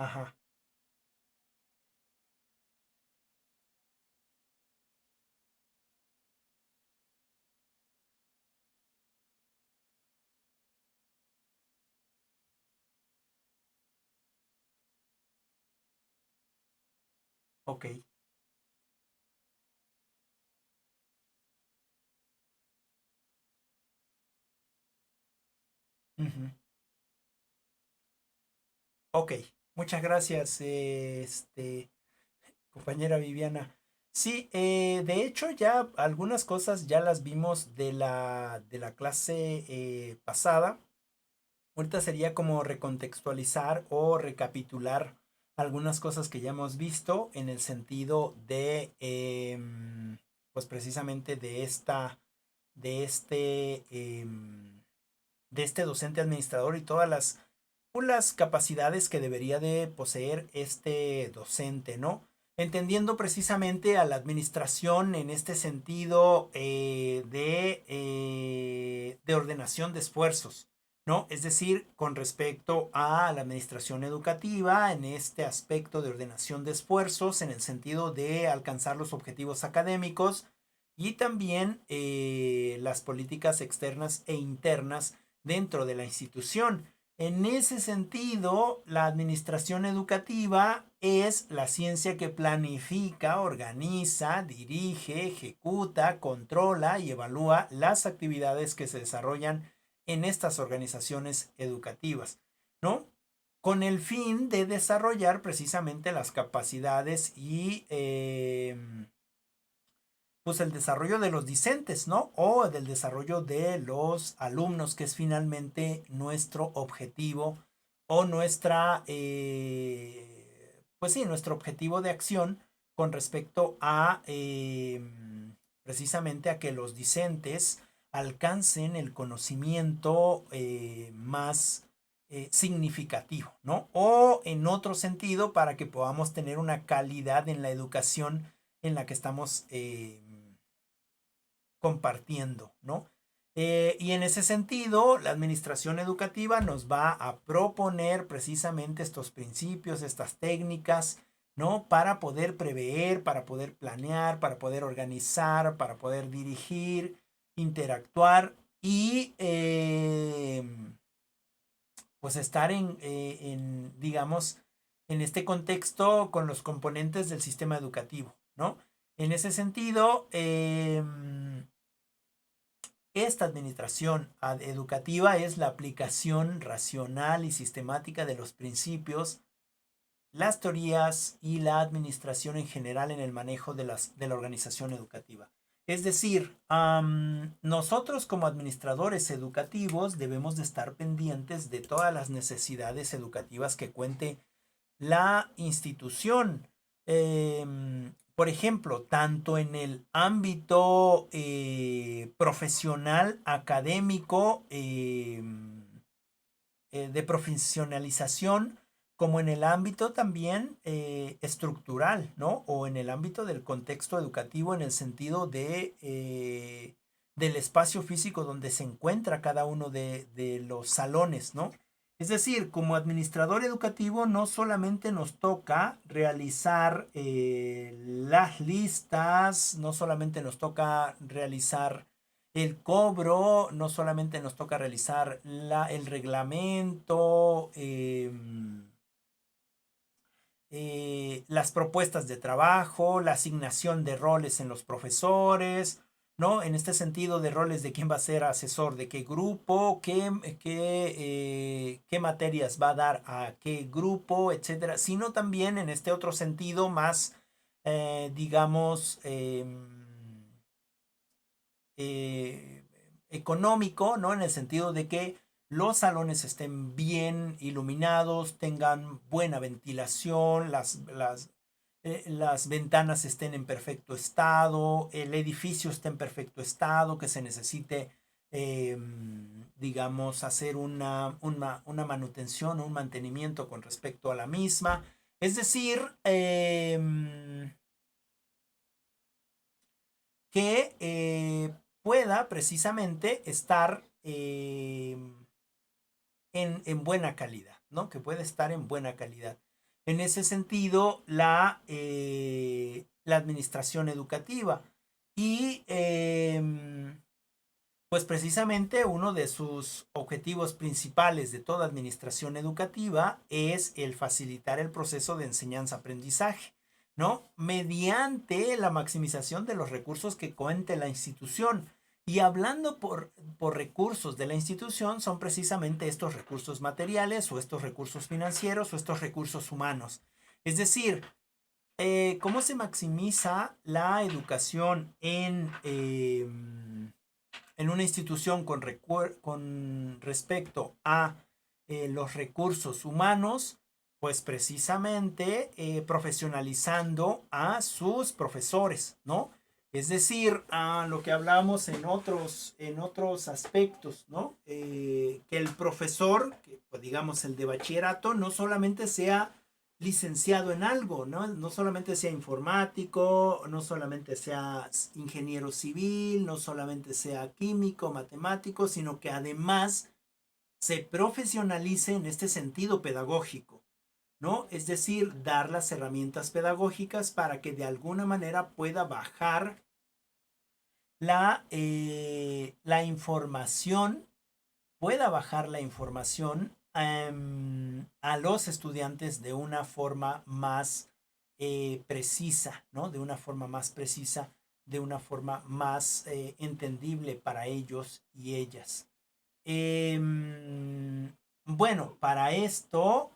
Ajá, ok. Ujú. Ok, muchas gracias, compañera Viviana. Sí, de hecho ya algunas cosas ya las vimos de la clase pasada. Ahorita sería como recontextualizar o recapitular algunas cosas que ya hemos visto en el sentido de, pues precisamente de de este, de este docente administrador y todas pues, las capacidades que debería de poseer este docente, ¿no? Entendiendo precisamente a la administración en este sentido de ordenación de esfuerzos, ¿no? Es decir, con respecto a la administración educativa, en este aspecto de ordenación de esfuerzos, en el sentido de alcanzar los objetivos académicos y también las políticas externas e internas dentro de la institución. En ese sentido, la administración educativa es la ciencia que planifica, organiza, dirige, ejecuta, controla y evalúa las actividades que se desarrollan en estas organizaciones educativas, ¿no? Con el fin de desarrollar precisamente las capacidades y pues el desarrollo de los discentes, ¿no? O del desarrollo de los alumnos, que es finalmente nuestro objetivo o nuestra, pues sí, nuestro objetivo de acción con respecto a precisamente a que los discentes alcancen el conocimiento más significativo, ¿no? O en otro sentido, para que podamos tener una calidad en la educación en la que estamos compartiendo, ¿no? Y en ese sentido, la administración educativa nos va a proponer precisamente estos principios, estas técnicas, ¿no? Para poder prever, para poder planear, para poder organizar, para poder dirigir, interactuar y pues estar digamos, en este contexto con los componentes del sistema educativo, ¿no? En ese sentido, esta administración educativa es la aplicación racional y sistemática de los principios, las teorías y la administración en general en el manejo de la organización educativa. Es decir, nosotros como administradores educativos debemos de estar pendientes de todas las necesidades educativas que cuente la institución. Por ejemplo, tanto en el ámbito profesional, académico, de profesionalización, como en el ámbito también estructural, ¿no? O en el ámbito del contexto educativo en el sentido del espacio físico donde se encuentra cada uno de los salones, ¿no? Es decir, como administrador educativo no solamente nos toca realizar las listas, no solamente nos toca realizar el cobro, no solamente nos toca realizar el reglamento, las propuestas de trabajo, la asignación de roles en los profesores, ¿no? En este sentido de roles de quién va a ser asesor de qué grupo, qué materias va a dar a qué grupo, etcétera, sino también en este otro sentido más, digamos, eh, económico, ¿no? En el sentido de que los salones estén bien iluminados, tengan buena ventilación, las ventanas estén en perfecto estado, el edificio esté en perfecto estado, que se necesite, eh, digamos, hacer una manutención, un mantenimiento con respecto a la misma. Es decir, que pueda precisamente estar en buena calidad, ¿no? Que puede estar en buena calidad. en ese sentido la administración educativa. Y pues precisamente uno de sus objetivos principales de toda administración educativa es el facilitar el proceso de enseñanza-aprendizaje, ¿no? Mediante la maximización de los recursos que cuente la institución. Y hablando por recursos de la institución, son precisamente estos recursos materiales o estos recursos financieros o estos recursos humanos. Es decir, ¿cómo se maximiza la educación en una institución con respecto a los recursos humanos? Pues precisamente profesionalizando a sus profesores, ¿no? Es decir, a lo que hablamos en otros aspectos, ¿no? Que el profesor, que, pues, digamos el de bachillerato, no solamente sea licenciado en algo, ¿no? No solamente sea informático, no solamente sea ingeniero civil, no solamente sea químico, matemático, sino que además se profesionalice en este sentido pedagógico, ¿no? Es decir, dar las herramientas pedagógicas para que de alguna manera pueda bajar la información, a los estudiantes de una forma más precisa, ¿no? De una forma más precisa, de una forma más entendible para ellos y ellas. Bueno, para esto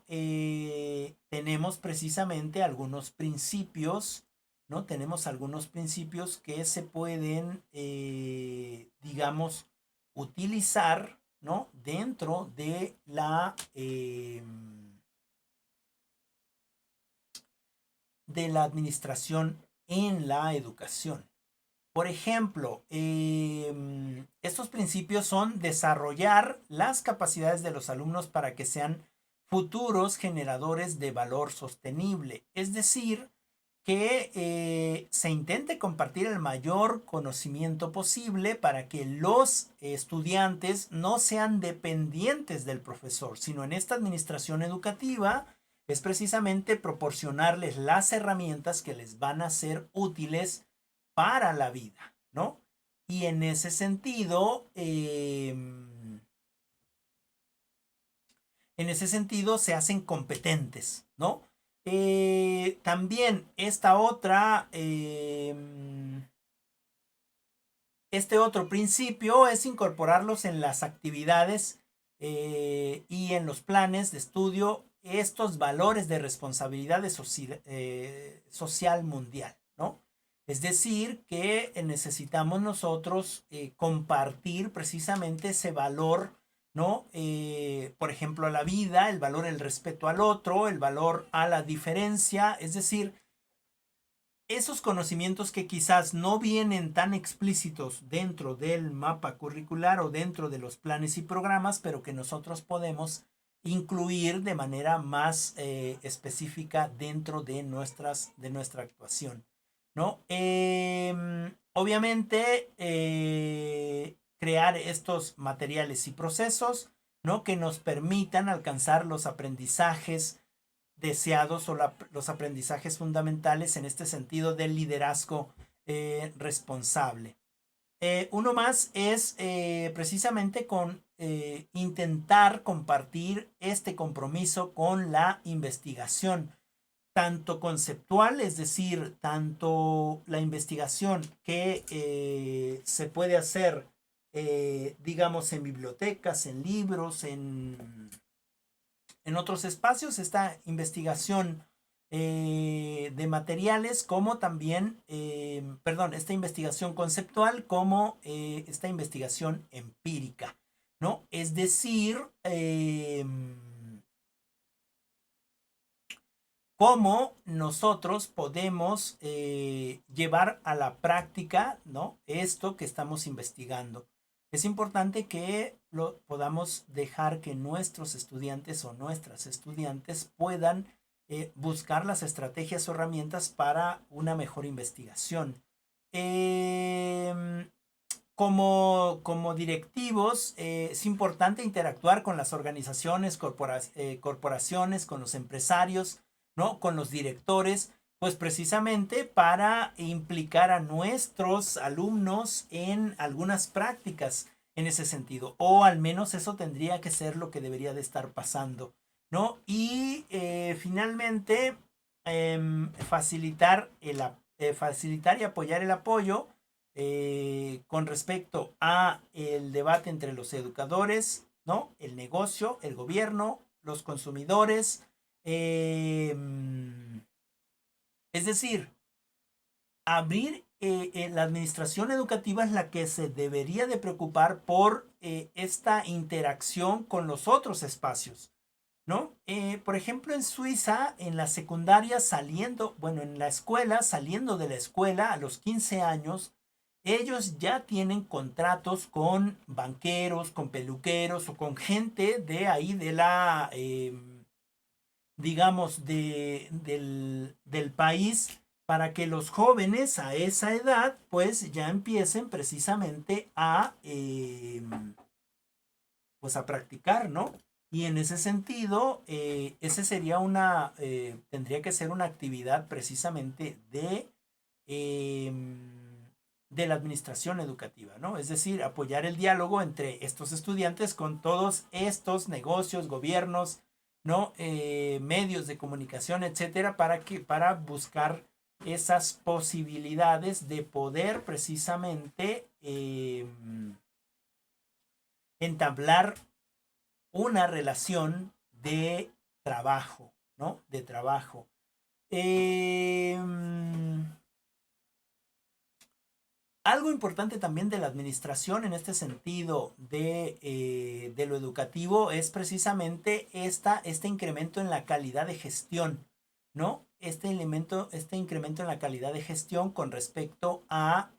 tenemos precisamente algunos principios, ¿no? Tenemos algunos principios que se pueden, digamos, utilizar, ¿no? Dentro de la administración en la educación. Por ejemplo, estos principios son desarrollar las capacidades de los alumnos para que sean futuros generadores de valor sostenible. Es decir, que se intente compartir el mayor conocimiento posible para que los estudiantes no sean dependientes del profesor, sino en esta administración educativa es precisamente proporcionarles las herramientas que les van a ser útiles para la vida, ¿no? Y en ese sentido se hacen competentes, ¿no? También este otro principio es incorporarlos en las actividades y en los planes de estudio estos valores de responsabilidad social mundial, ¿no? Es decir, que necesitamos nosotros compartir precisamente ese valor, ¿no? Por ejemplo, a la vida, el valor, el respeto al otro, el valor a la diferencia, es decir, esos conocimientos que quizás no vienen tan explícitos dentro del mapa curricular o dentro de los planes y programas, pero que nosotros podemos incluir de manera más específica dentro de nuestra actuación, ¿no? Obviamente, crear estos materiales y procesos, ¿no? Que nos permitan alcanzar los aprendizajes deseados o los aprendizajes fundamentales en este sentido del liderazgo responsable. Uno más es precisamente con intentar compartir este compromiso con la investigación, tanto conceptual, es decir, tanto la investigación que se puede hacer, digamos, en bibliotecas, en libros, en otros espacios, esta investigación de materiales, como también, perdón, esta investigación conceptual, como esta investigación empírica, ¿no? Es decir, cómo nosotros podemos llevar a la práctica, ¿no? Esto que estamos investigando. Es importante que lo podamos dejar que nuestros estudiantes o nuestras estudiantes puedan buscar las estrategias o herramientas para una mejor investigación. Eh, como directivos, es importante interactuar con las organizaciones, corporaciones, con los empresarios, ¿no? Con los directores, pues precisamente para implicar a nuestros alumnos en algunas prácticas en ese sentido, o al menos eso tendría que ser lo que debería de estar pasando, ¿no? Y finalmente, facilitar y apoyar el apoyo con respecto a el debate entre los educadores, ¿no? El negocio, el gobierno, los consumidores. Eh, es decir, la administración educativa es la que se debería de preocupar por esta interacción con los otros espacios, ¿no? Por ejemplo, en Suiza, en la secundaria saliendo, bueno, en la escuela, saliendo de la escuela a los 15 años, ellos ya tienen contratos con banqueros, con peluqueros o con gente de ahí de la, digamos, del país para que los jóvenes a esa edad pues ya empiecen precisamente pues a practicar, ¿no? Y en ese sentido, ese sería tendría que ser una actividad precisamente eh, de la administración educativa, ¿no? Es decir, apoyar el diálogo entre estos estudiantes con todos estos negocios, gobiernos, ¿no? Medios de comunicación, etcétera, para buscar esas posibilidades de poder precisamente entablar una relación de trabajo, ¿no? De trabajo. Eh, Algo importante también de la administración en este sentido de lo educativo es precisamente este incremento en la calidad de gestión, ¿no? Este incremento en la calidad de gestión con respecto a,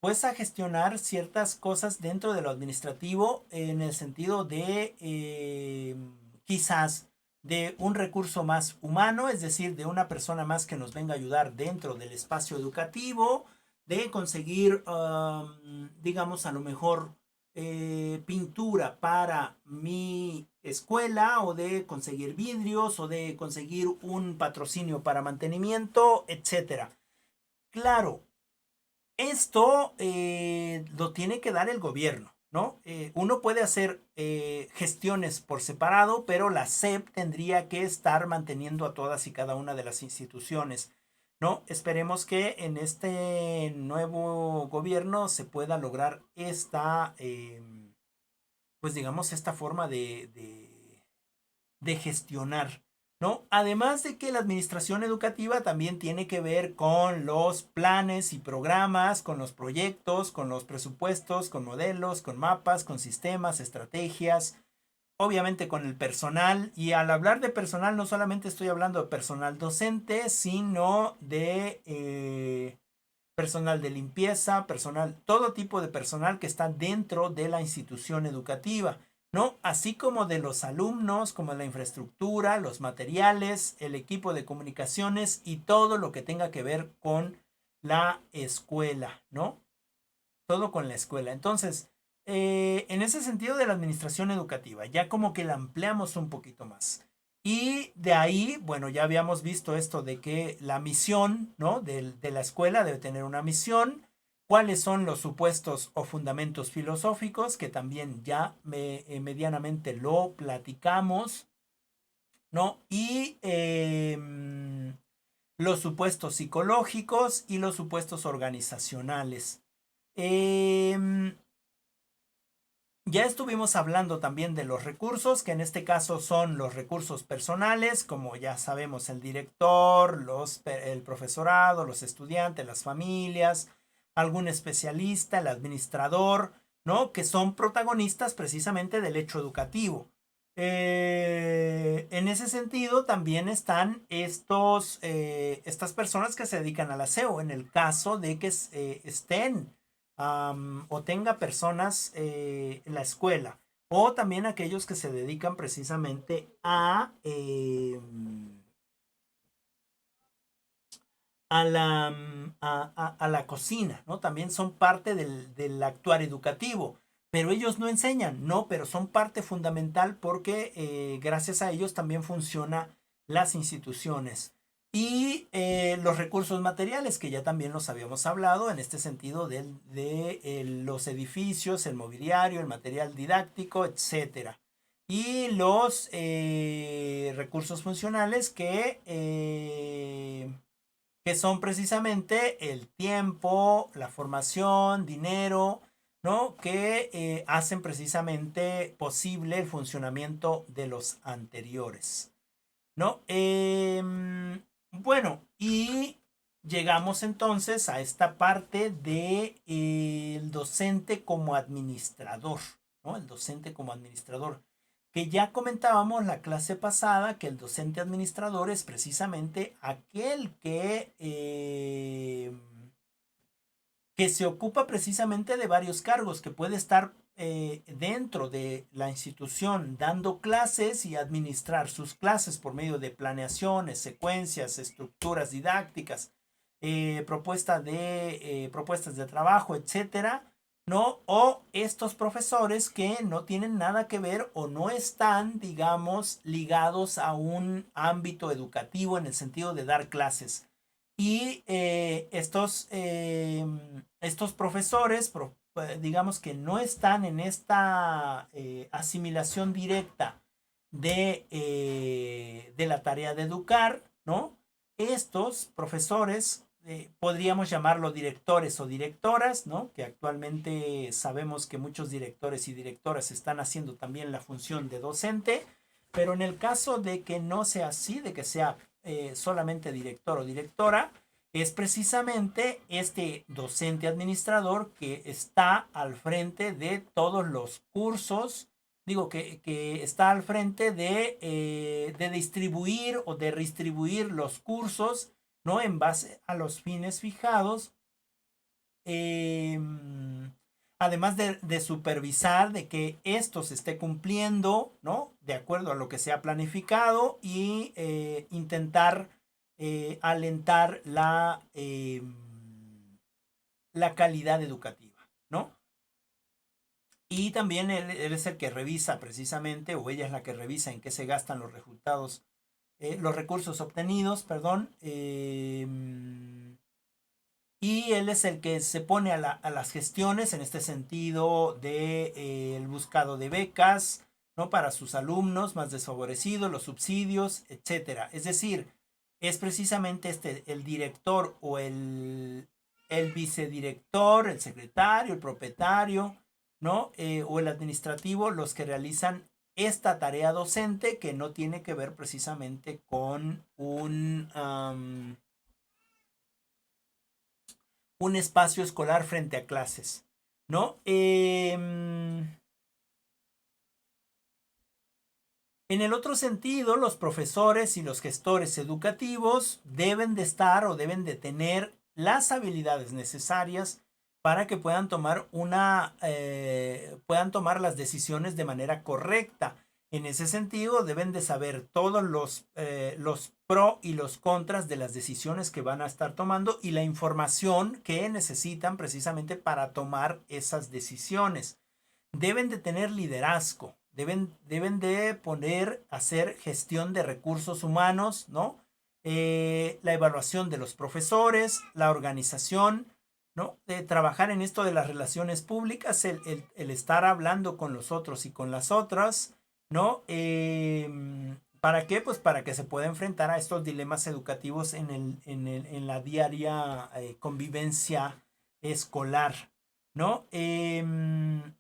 pues a gestionar ciertas cosas dentro de lo administrativo en el sentido de quizás de un recurso más humano, es decir, de una persona más que nos venga a ayudar dentro del espacio educativo, de conseguir, digamos, a lo mejor pintura para mi escuela o de conseguir vidrios o de conseguir un patrocinio para mantenimiento, etcétera. Claro, esto lo tiene que dar el gobierno, ¿no? Uno puede hacer gestiones por separado, pero la SEP tendría que estar manteniendo a todas y cada una de las instituciones, ¿no? Esperemos que en este nuevo gobierno se pueda lograr pues digamos, esta forma de gestionar, ¿no? Además de que la administración educativa también tiene que ver con los planes y programas, con los proyectos, con los presupuestos, con modelos, con mapas, con sistemas, estrategias, obviamente con el personal. Y al hablar de personal no solamente estoy hablando de personal docente, sino de personal de limpieza, personal, todo tipo de personal que está dentro de la institución educativa, ¿no? Así como de los alumnos, como la infraestructura, los materiales, el equipo de comunicaciones y todo lo que tenga que ver con la escuela, ¿no? Todo con la escuela. Entonces, en ese sentido de la administración educativa, ya como que la ampliamos un poquito más. Y de ahí, bueno, ya habíamos visto esto de que la misión, ¿no? De la escuela debe tener una misión. ¿Cuáles son los supuestos o fundamentos filosóficos? Que también ya medianamente lo platicamos, ¿no? Y los supuestos psicológicos y los supuestos organizacionales. Eh, ya estuvimos hablando también de los recursos, que en este caso son los recursos personales, como ya sabemos, el director, el profesorado, los estudiantes, las familias, algún especialista, el administrador, ¿no? Que son protagonistas precisamente del hecho educativo. En ese sentido, también están estas personas que se dedican al aseo, en el caso de que estén o tenga personas en la escuela, o también aquellos que se dedican precisamente a la cocina, ¿no? También son parte del actuar educativo, pero ellos no enseñan, no, pero son parte fundamental porque gracias a ellos también funciona las instituciones. Y los recursos materiales, que ya también los habíamos hablado, en este sentido los edificios, el mobiliario, el material didáctico, etcétera. Y los recursos funcionales que son precisamente el tiempo, la formación, dinero, ¿no? Que hacen precisamente posible el funcionamiento de los anteriores, ¿no? Bueno, y llegamos entonces a esta parte de el docente como administrador, ¿no? El docente como administrador, que ya comentábamos la clase pasada que el docente administrador es precisamente aquel que se ocupa precisamente de varios cargos, que puede estar dentro de la institución dando clases y administrar sus clases por medio de planeaciones, secuencias, estructuras didácticas, propuestas de trabajo, etcétera, ¿no? O estos profesores que no tienen nada que ver o no están, digamos, ligados a un ámbito educativo en el sentido de dar clases. Y estos profesores, digamos que no están en esta asimilación directa de la tarea de educar, ¿no? Estos profesores, podríamos llamarlo directores o directoras, ¿no? Que actualmente sabemos que muchos directores y directoras están haciendo también la función de docente, pero en el caso de que no sea así, de que sea solamente director o directora, es precisamente este docente administrador que está al frente de todos los cursos, digo que está al frente de distribuir o de redistribuir los cursos, ¿no? En base a los fines fijados. Eh, Además de supervisar de que esto se esté cumpliendo, ¿no? De acuerdo a lo que se ha planificado y intentar alentar la calidad educativa, ¿no? Y también él es el que revisa precisamente, o ella es la que revisa en qué se gastan los resultados, los recursos obtenidos, perdón, y él es el que se pone a las gestiones en este sentido de el buscado de becas, ¿no? Para sus alumnos más desfavorecidos, los subsidios, etcétera. Es decir, es precisamente el director o el vicedirector, el secretario, el propietario, ¿no? O el administrativo los que realizan esta tarea docente que no tiene que ver precisamente con un espacio escolar frente a clases, ¿no? En el otro sentido, los profesores y los gestores educativos deben de estar o deben de tener las habilidades necesarias para que puedan tomar las decisiones de manera correcta. En ese sentido, deben de saber todos los pro y los contras de las decisiones que van a estar tomando y la información que necesitan precisamente para tomar esas decisiones. Deben de tener liderazgo, deben de hacer gestión de recursos humanos, ¿no? La evaluación de los profesores, la organización, ¿no? De trabajar en esto de las relaciones públicas, el estar hablando con los otros y con las otras, ¿no? ¿Para qué? Pues para que se pueda enfrentar a estos dilemas educativos en la diaria convivencia escolar, ¿no? En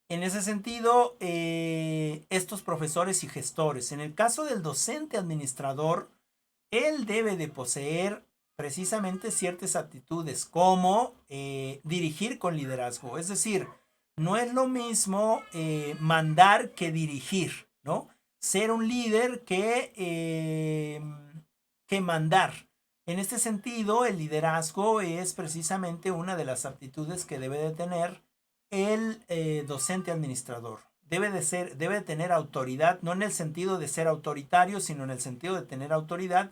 ese sentido, estos profesores y gestores, en el caso del docente administrador, él debe de poseer precisamente ciertas actitudes como dirigir con liderazgo. Es decir, no es lo mismo mandar que dirigir, ¿no? Ser un líder que mandar. En este sentido, el liderazgo es precisamente una de las aptitudes que debe de tener el docente administrador. Debe de tener autoridad, no en el sentido de ser autoritario, sino en el sentido de tener autoridad,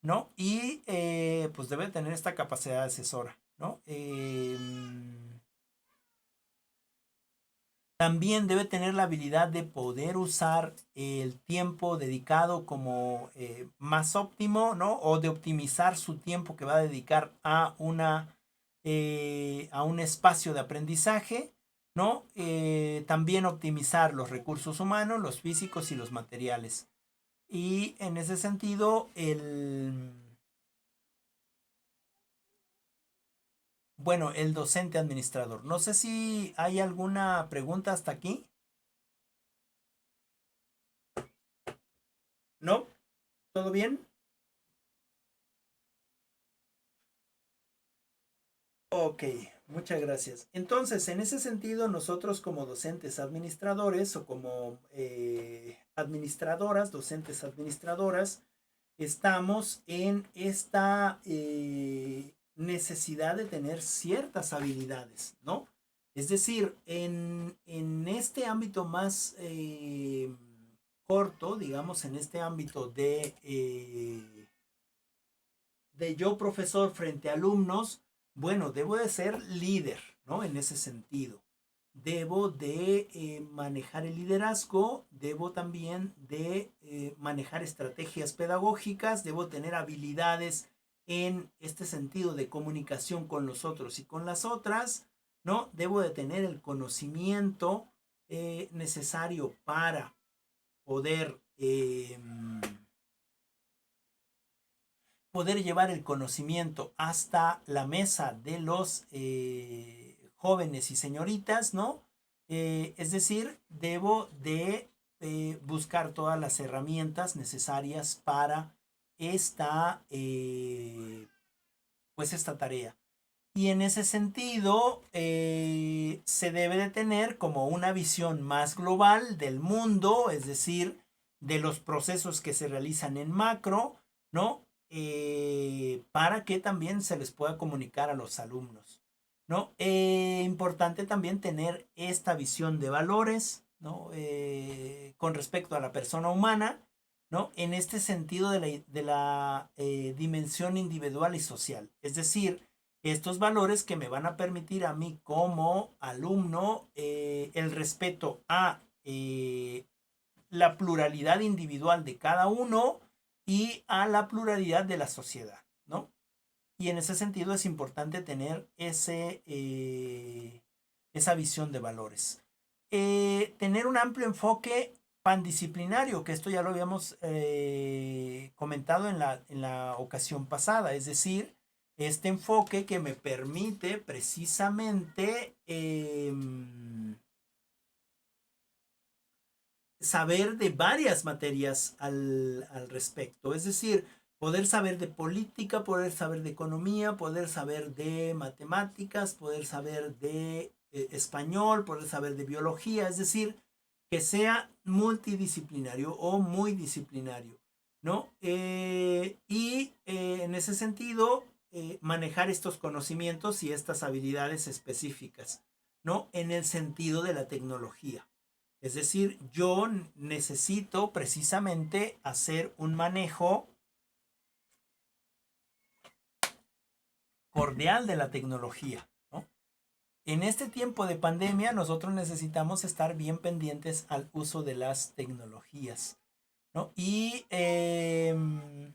¿no? Y pues debe tener esta capacidad asesora, ¿no? También debe tener la habilidad de poder usar el tiempo dedicado como más óptimo, ¿no? O de optimizar su tiempo que va a dedicar a un espacio de aprendizaje, ¿no? También optimizar los recursos humanos, los físicos y los materiales. Y en ese sentido, bueno, el docente administrador. No sé si hay alguna pregunta hasta aquí. ¿No? ¿Todo bien? Ok, muchas gracias. Entonces, en ese sentido, nosotros como docentes administradores o como administradoras, docentes administradoras, estamos en esta necesidad de tener ciertas habilidades, ¿no? Es decir, en este ámbito más corto, digamos, en este ámbito de yo profesor frente a alumnos, bueno, debo de ser líder, ¿no? En ese sentido. Debo de manejar el liderazgo, debo también de manejar estrategias pedagógicas, debo tener habilidades en este sentido de comunicación con los otros y con las otras, ¿no? Debo de tener el conocimiento necesario para poder poder llevar el conocimiento hasta la mesa de los jóvenes y señoritas, ¿no? Es decir, debo de buscar todas las herramientas necesarias para esta, pues esta tarea. Y en ese sentido, se debe de tener como una visión más global del mundo, es decir, de los procesos que se realizan en macro, ¿no? Para que también se les pueda comunicar a los alumnos, ¿no? Importante también tener esta visión de valores, ¿no? Con respecto a la persona humana, ¿no? En este sentido de la dimensión individual y social. Es decir, estos valores que me van a permitir a mí como alumno el respeto a la pluralidad individual de cada uno y a la pluralidad de la sociedad, ¿no? Y en ese sentido es importante tener esa visión de valores. Tener un amplio enfoque pandisciplinario, que esto ya lo habíamos comentado en la ocasión pasada, es decir, este enfoque que me permite precisamente saber de varias materias al respecto. Es decir, poder saber de política, poder saber de economía, poder saber de matemáticas, poder saber de español, poder saber de biología. Es decir, que sea multidisciplinario o muy disciplinario, ¿no? En ese sentido, manejar estos conocimientos y estas habilidades específicas, ¿no? En el sentido de la tecnología. Es decir, yo necesito precisamente hacer un manejo cordial de la tecnología, ¿no? En este tiempo de pandemia nosotros necesitamos estar bien pendientes al uso de las tecnologías, ¿no? Y en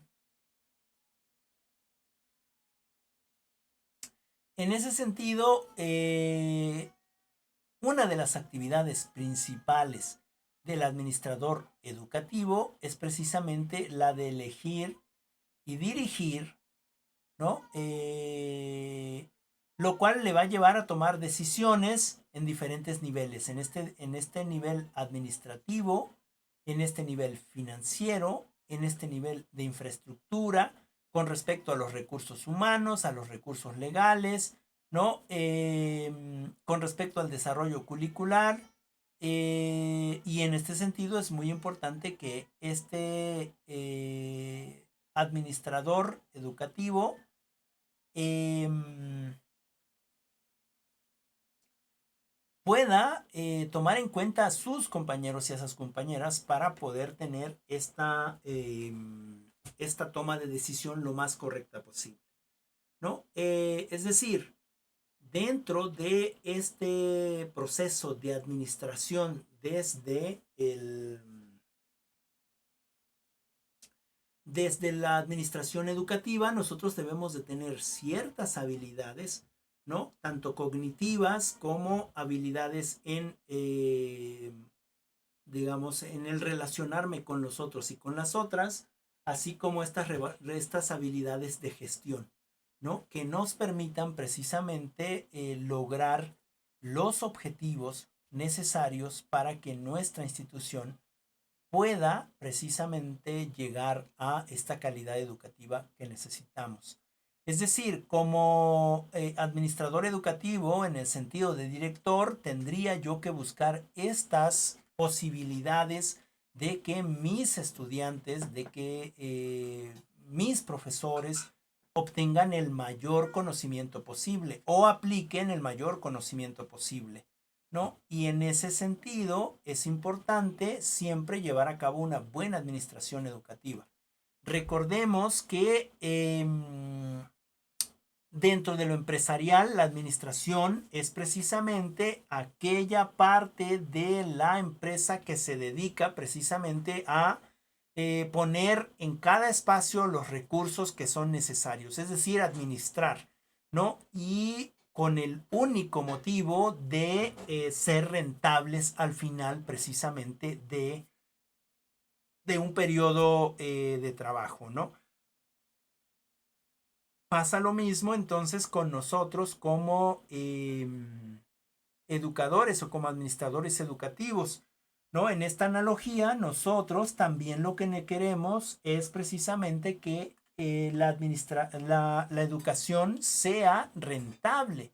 ese sentido, una de las actividades principales del administrador educativo es precisamente la de elegir y dirigir, ¿no? Lo cual le va a llevar a tomar decisiones en diferentes niveles, en este nivel administrativo, en este nivel financiero, en este nivel de infraestructura, con respecto a los recursos humanos, a los recursos legales, ¿no? Con respecto al desarrollo curricular. Y en este sentido es muy importante que este administrador educativo eh, pueda tomar en cuenta a sus compañeros y a esas compañeras para poder tener esta toma de decisión lo más correcta posible, ¿no? Es decir, Dentro de este proceso de administración desde la administración educativa, nosotros debemos de tener ciertas habilidades, ¿no? Tanto cognitivas como habilidades digamos, en el relacionarme con los otros y con las otras, así como estas habilidades de gestión, ¿no? Que nos permitan precisamente lograr los objetivos necesarios para que nuestra institución pueda precisamente llegar a esta calidad educativa que necesitamos. Es decir, como administrador educativo, en el sentido de director, tendría yo que buscar estas posibilidades de que mis estudiantes, de que mis profesores obtengan el mayor conocimiento posible o apliquen el mayor conocimiento posible, ¿no? Y en ese sentido es importante siempre llevar a cabo una buena administración educativa. Recordemos que dentro de lo empresarial, la administración es precisamente aquella parte de la empresa que se dedica precisamente a poner en cada espacio los recursos que son necesarios, es decir, administrar, ¿no? Y con el único motivo de ser rentables al final precisamente de un periodo de trabajo, ¿no? Pasa lo mismo entonces con nosotros como educadores o como administradores educativos, ¿no? En esta analogía, nosotros también lo que queremos es precisamente que la educación sea rentable,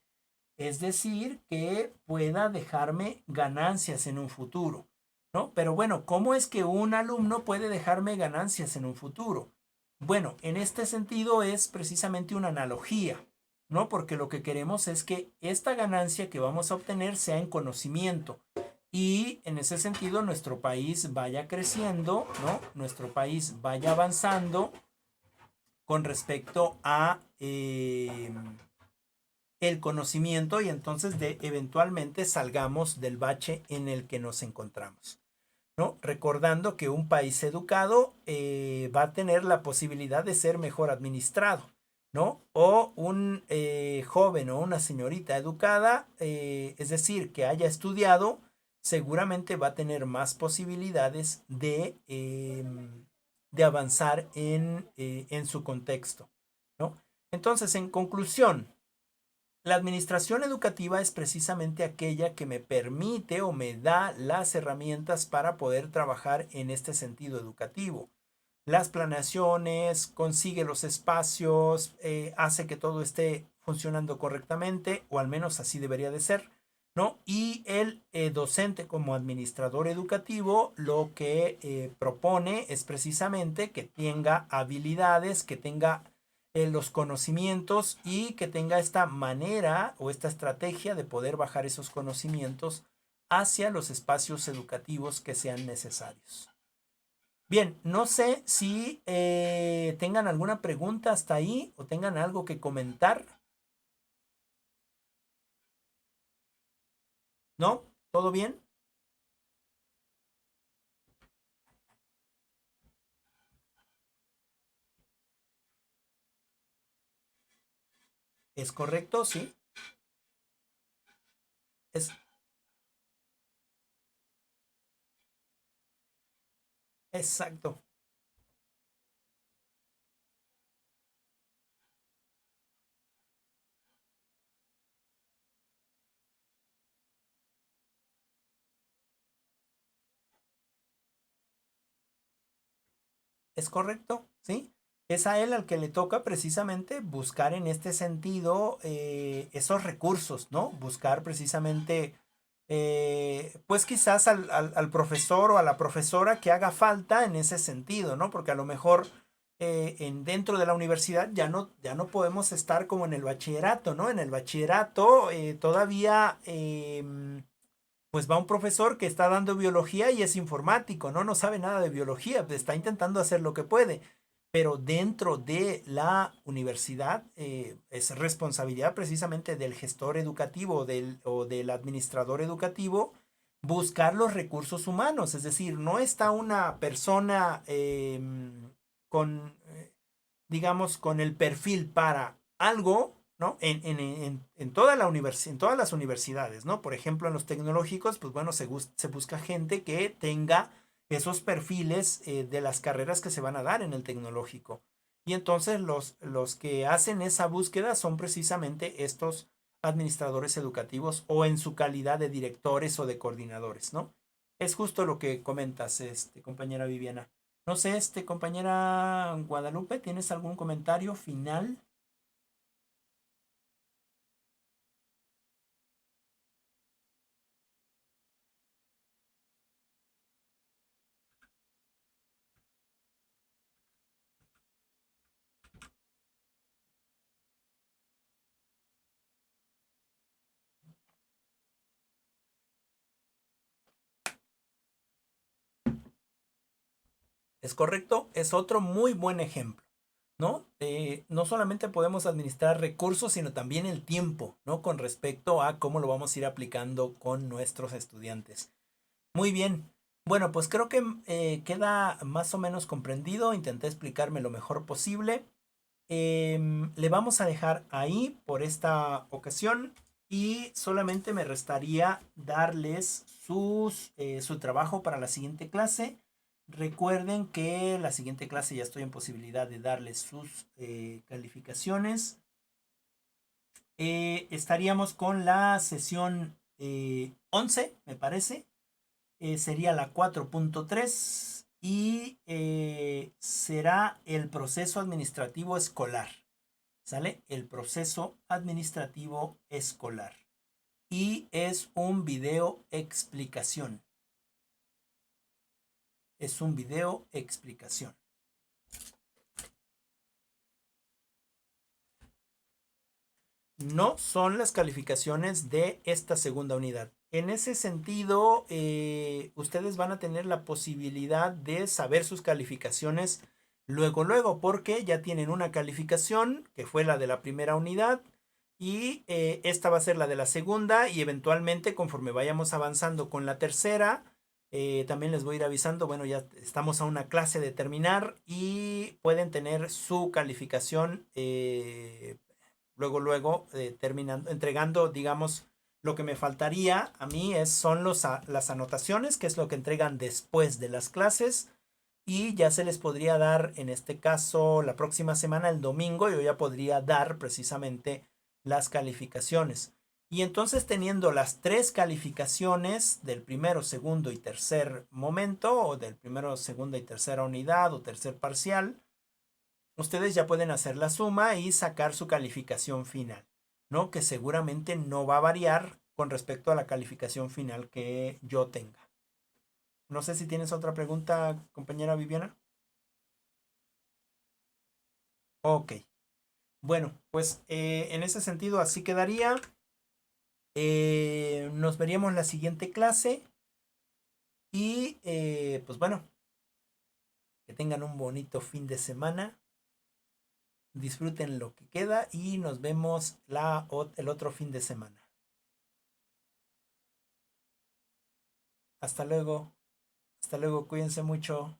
es decir, que pueda dejarme ganancias en un futuro, ¿no? Pero bueno, ¿cómo es que un alumno puede dejarme ganancias en un futuro? Bueno, en este sentido es precisamente una analogía, ¿no? Porque lo que queremos es que esta ganancia que vamos a obtener sea en conocimiento y en ese sentido nuestro país vaya creciendo, ¿no? Nuestro país vaya avanzando con respecto a el conocimiento y entonces eventualmente salgamos del bache en el que nos encontramos, ¿no? Recordando que un país educado va a tener la posibilidad de ser mejor administrado, ¿no? O un joven o una señorita educada, es decir, que haya estudiado, seguramente va a tener más posibilidades de avanzar en su contexto, ¿no? Entonces, en conclusión, la administración educativa es precisamente aquella que me permite o me da las herramientas para poder trabajar en este sentido educativo. Las planeaciones, consigue los espacios, hace que todo esté funcionando correctamente, o al menos así debería de ser, ¿no? Y el docente como administrador educativo lo que propone es precisamente que tenga habilidades, que tenga los conocimientos y que tenga esta manera o esta estrategia de poder bajar esos conocimientos hacia los espacios educativos que sean necesarios. Bien, no sé si tengan alguna pregunta hasta ahí o tengan algo que comentar. ¿No? ¿Todo bien? ¿Es correcto? Sí. Es exacto. Es correcto, ¿sí? Es a él al que le toca precisamente buscar en este sentido esos recursos, ¿no? Buscar precisamente, pues quizás al profesor o a la profesora que haga falta en ese sentido, ¿no? Porque a lo mejor dentro de la universidad ya no podemos estar como en el bachillerato, ¿no? En el bachillerato todavía pues va un profesor que está dando biología y es informático, ¿no? No sabe nada de biología, pues está intentando hacer lo que puede. pero dentro de la universidad es responsabilidad precisamente del gestor educativo o del administrador educativo buscar los recursos humanos, es decir, no está una persona con, digamos, con el perfil para algo, ¿no? En toda en todas las universidades, ¿no? Por ejemplo, en los tecnológicos, pues bueno, se busca gente que tenga esos perfiles de las carreras que se van a dar en el tecnológico. Y entonces los que hacen esa búsqueda son precisamente estos administradores educativos o en su calidad de directores o de coordinadores, ¿no? Es justo lo que comentas, compañera Viviana. No sé, compañera Guadalupe, ¿tienes algún comentario final? ¿Es correcto? Es otro muy buen ejemplo, ¿no? No solamente podemos administrar recursos, sino también el tiempo, ¿no? Con respecto a cómo lo vamos a ir aplicando con nuestros estudiantes. Muy bien. Bueno, pues creo que queda más o menos comprendido. Intenté explicarme lo mejor posible. Le vamos a dejar ahí por esta ocasión y solamente me restaría darles su trabajo para la siguiente clase. Recuerden que la siguiente clase ya estoy en posibilidad de darles sus calificaciones. Estaríamos con la sesión 11, me parece. Sería la 4.3 y será el proceso administrativo escolar. ¿Sale? El proceso administrativo escolar. Y es un video explicación. Es un video explicación. No son las calificaciones de esta segunda unidad. En ese sentido, ustedes van a tener la posibilidad de saber sus calificaciones luego, porque ya tienen una calificación que fue la de la primera unidad y esta va a ser la de la segunda y eventualmente conforme vayamos avanzando con la tercera, también les voy a ir avisando, bueno, ya estamos a una clase de terminar y pueden tener su calificación terminando, entregando, digamos, lo que me faltaría a mí son las anotaciones, que es lo que entregan después de las clases. Y ya se les podría dar, en este caso, la próxima semana, el domingo, yo ya podría dar precisamente las calificaciones. Y entonces teniendo las tres calificaciones del primero, segundo y tercer momento, o del primero, segunda y tercera unidad, o tercer parcial, ustedes ya pueden hacer la suma y sacar su calificación final, ¿no? Que seguramente no va a variar con respecto a la calificación final que yo tenga. No sé si tienes otra pregunta, compañera Viviana. Ok. Bueno, pues en ese sentido así quedaría. Nos veríamos en la siguiente clase y pues bueno, que tengan un bonito fin de semana. Disfruten lo que queda y nos vemos el otro fin de semana. Hasta luego. Hasta luego. Cuídense mucho.